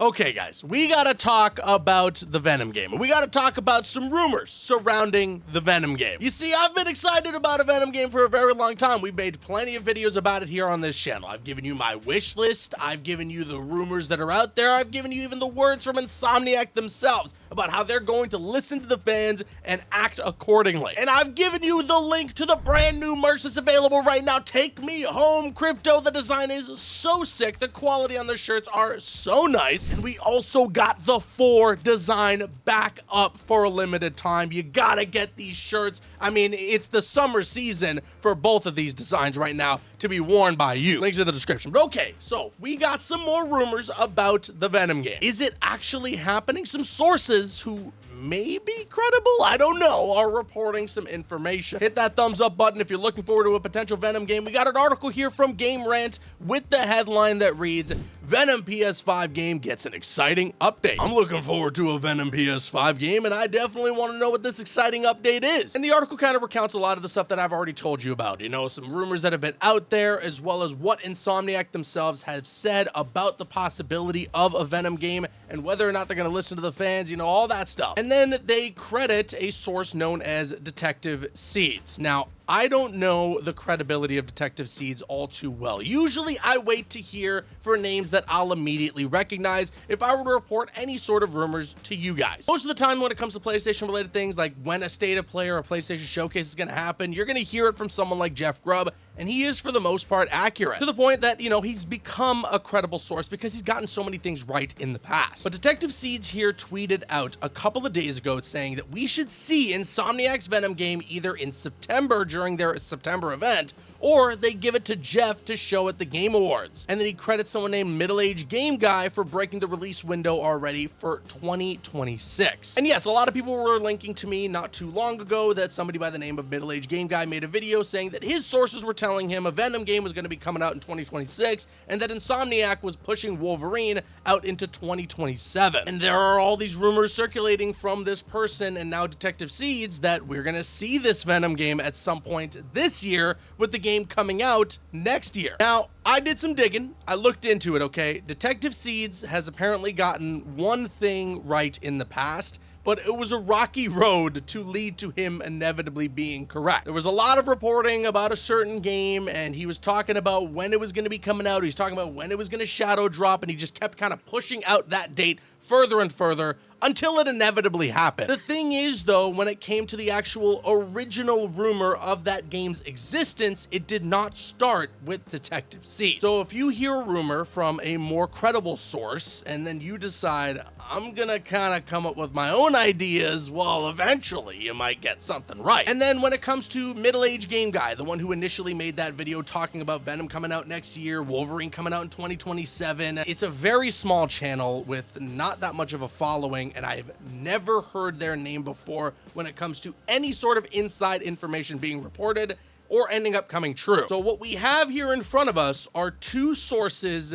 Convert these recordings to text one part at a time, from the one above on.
Okay, guys, we gotta talk about the Venom game. We gotta talk about some rumors surrounding the Venom game. You see, I've been excited about a Venom game for a very long time. We've made plenty of videos about it here on this channel. I've given you my wish list. I've given you the rumors that are out there. I've given you even the words from Insomniac themselves about how they're going to listen to the fans and act accordingly. And I've given you the link to the brand new merch that's available right now. Take Me Home Crypto. The design is so sick. The quality on the shirts are so nice. And we also got the 4 design back up for a limited time. You gotta get these shirts. I mean, it's the summer season for both of these designs right now to be worn by you. Links in the description. But okay, so we got some more rumors about the Venom game. Is it actually happening? Some sources who may be credible, I don't know, are reporting some information. Hit that thumbs up button if you're looking forward to a potential Venom game. We got an article here from Game Rant with the headline that reads, Venom PS5 game gets an exciting update. I'm looking forward to a Venom PS5 game, and I definitely want to know what this exciting update is. And the article kind of recounts a lot of the stuff that I've already told you about. You know, some rumors that have been out there, as well as what Insomniac themselves have said about the possibility of a Venom game and whether or not they're going to listen to the fans, you know, all that stuff. And then they credit a source known as Detective Seeds. Now, I don't know the credibility of Detective Seeds all too well. Usually I wait to hear for names that I'll immediately recognize if I were to report any sort of rumors to you guys. Most of the time when it comes to PlayStation related things, like when a State of Play or a PlayStation Showcase is going to happen, you're going to hear it from someone like Jeff Grubb, and he is for the most part accurate, to the point that, you know, he's become a credible source because he's gotten so many things right in the past. But Detective Seeds here tweeted out a couple of days ago saying that we should see Insomniac's Venom game either in September during their September event, or they give it to Jeff to show at the Game Awards. And then he credits someone named Middle-Aged Game Guy for breaking the release window already for 2026. And yes, a lot of people were linking to me not too long ago that somebody by the name of Middle-Aged Game Guy made a video saying that his sources were telling him a Venom game was going to be coming out in 2026 and that Insomniac was pushing Wolverine out into 2027. And there are all these rumors circulating from this person and now Detective Seeds that we're going to see this Venom game at some point this year, with the game coming out next year. Now, I did some digging. I looked into it, okay? Detective Seeds has apparently gotten one thing right in the past, but it was a rocky road to lead to him inevitably being correct. There was a lot of reporting about a certain game, and he was talking about when it was going to be coming out. He's talking about when it was going to shadow drop, and he just kept kind of pushing out that date further and further until it inevitably happened. The thing is, though, when it came to the actual original rumor of that game's existence, it did not start with Detective Seeds. So if you hear a rumor from a more credible source and then you decide, I'm gonna kind of come up with my own ideas, well, eventually you might get something right. And then when it comes to Middle-Aged Game Guy, the one who initially made that video talking about Venom coming out next year, Wolverine coming out in 2027, it's a very small channel with not that much of a following, and I've never heard their name before when it comes to any sort of inside information being reported or ending up coming true. So what we have here in front of us are 2 sources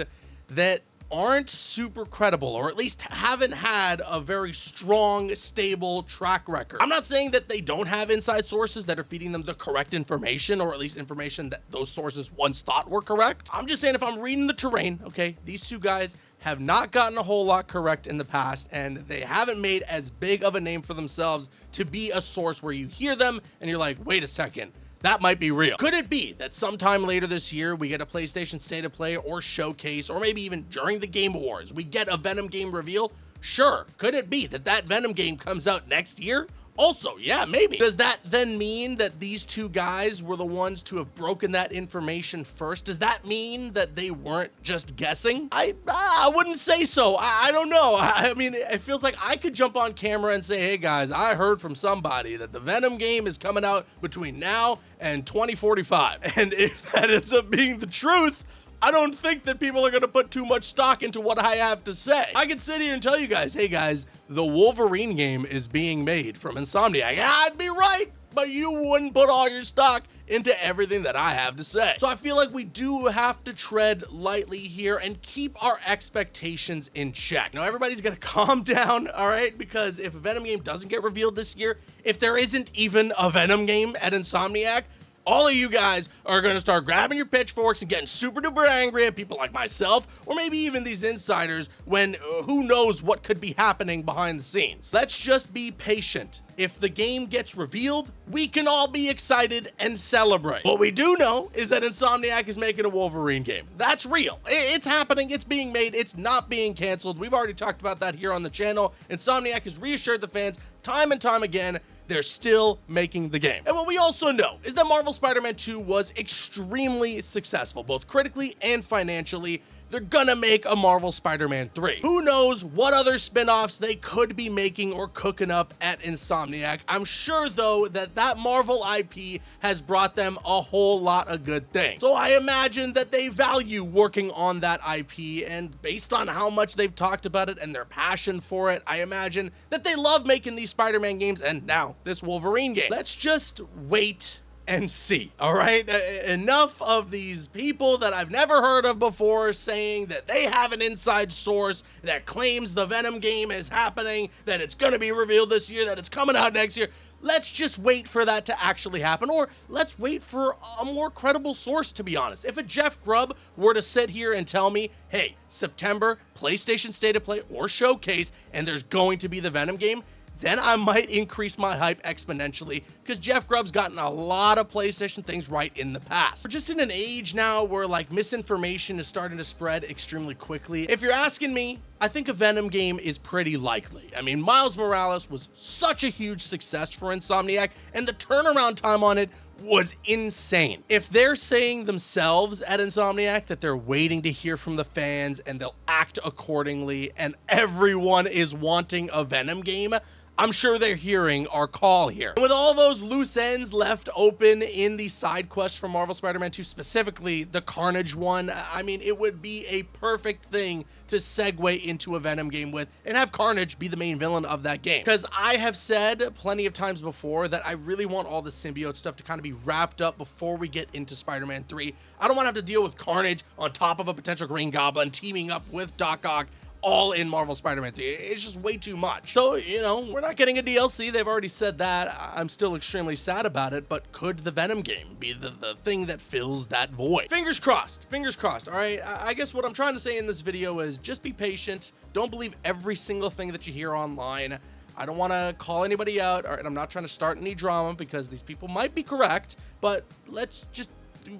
that aren't super credible, or at least haven't had a very strong, stable track record. I'm not saying that they don't have inside sources that are feeding them the correct information, or at least information that those sources once thought were correct. I'm just saying, if I'm reading the terrain, okay, these 2 guys have not gotten a whole lot correct in the past, and they haven't made as big of a name for themselves to be a source where you hear them and you're like, wait a second, that might be real. Could it be that sometime later this year we get a PlayStation State of Play or Showcase, or maybe even during the Game Awards, we get a Venom game reveal? Sure. Could it be that that Venom game comes out next year? Also, yeah, maybe. Does that then mean that these 2 guys were the ones to have broken that information first? Does that mean that they weren't just guessing? I wouldn't say so. I don't know. I mean, it feels like I could jump on camera and say, hey guys, I heard from somebody that the Venom game is coming out between now and 2045. And if that ends up being the truth, I don't think that people are going to put too much stock into what I have to say. I can sit here and tell you guys, hey guys, the Wolverine game is being made from Insomniac. I'd be right, but you wouldn't put all your stock into everything that I have to say. So I feel like we do have to tread lightly here and keep our expectations in check. Now, everybody's gonna calm down, all right? Because if a Venom game doesn't get revealed this year, if there isn't even a Venom game at Insomniac, all of you guys are going to start grabbing your pitchforks and getting super duper angry at people like myself, or maybe even these insiders, when who knows what could be happening behind the scenes. Let's just be patient. If the game gets revealed, we can all be excited and celebrate. What we do know is that Insomniac is making a Wolverine game. That's real. It's happening. It's being made. It's not being canceled. We've already talked about that here on the channel. Insomniac has reassured the fans time and time again they're still making the game. And what we also know is that Marvel Spider-Man 2 was extremely successful, both critically and financially. They're gonna make a Marvel Spider-Man 3. Who knows what other spin-offs they could be making or cooking up at Insomniac. I'm sure, though, that that Marvel IP has brought them a whole lot of good things. So I imagine that they value working on that IP, and based on how much they've talked about it and their passion for it, I imagine that they love making these Spider-Man games and now this Wolverine game. Let's just wait and see, all right? Enough of these people that I've never heard of before saying that they have an inside source that claims the Venom game is happening, that it's gonna be revealed this year, that it's coming out next year. Let's just wait for that to actually happen, or let's wait for a more credible source, to be honest. If a Jeff Grubb were to sit here and tell me, hey, September, PlayStation State of Play or Showcase, and there's going to be the Venom game, then I might increase my hype exponentially, because Jeff Grubb's gotten a lot of PlayStation things right in the past. We're just in an age now where like misinformation is starting to spread extremely quickly. If you're asking me, I think a Venom game is pretty likely. I mean, Miles Morales was such a huge success for Insomniac, and the turnaround time on it was insane. If they're saying themselves at Insomniac that they're waiting to hear from the fans and they'll act accordingly, and everyone is wanting a Venom game, I'm sure they're hearing our call here. And with all those loose ends left open in the side quests from Marvel Spider-Man 2, specifically the Carnage one, I mean, it would be a perfect thing to segue into a Venom game with and have Carnage be the main villain of that game. Because I have said plenty of times before that I really want all the symbiote stuff to kind of be wrapped up before we get into Spider-Man 3. I don't want to have to deal with Carnage on top of a potential Green Goblin teaming up with Doc Ock all in Marvel Spider-Man 3. It's just way too much. So, you know, we're not getting a DLC. They've already said that. I'm still extremely sad about it, but could the Venom game be the thing that fills that void? Fingers crossed. Fingers crossed, all right? I guess what I'm trying to say in this video is just be patient. Don't believe every single thing that you hear online. I don't want to call anybody out, and I'm not trying to start any drama because these people might be correct, but let's just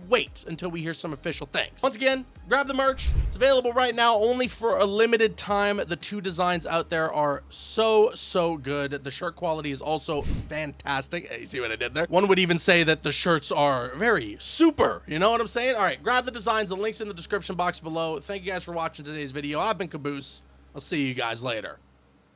wait until we hear some official things. Once again, grab the merch. It's available right now only for a limited time. The two designs out there are so good. The shirt quality is also fantastic. Hey, you see what I did there? One would even say that the shirts are very super. You know what I'm saying? All right, grab the designs. The link's in the description box below. Thank you guys for watching today's video. I've been Caboose. I'll see you guys later.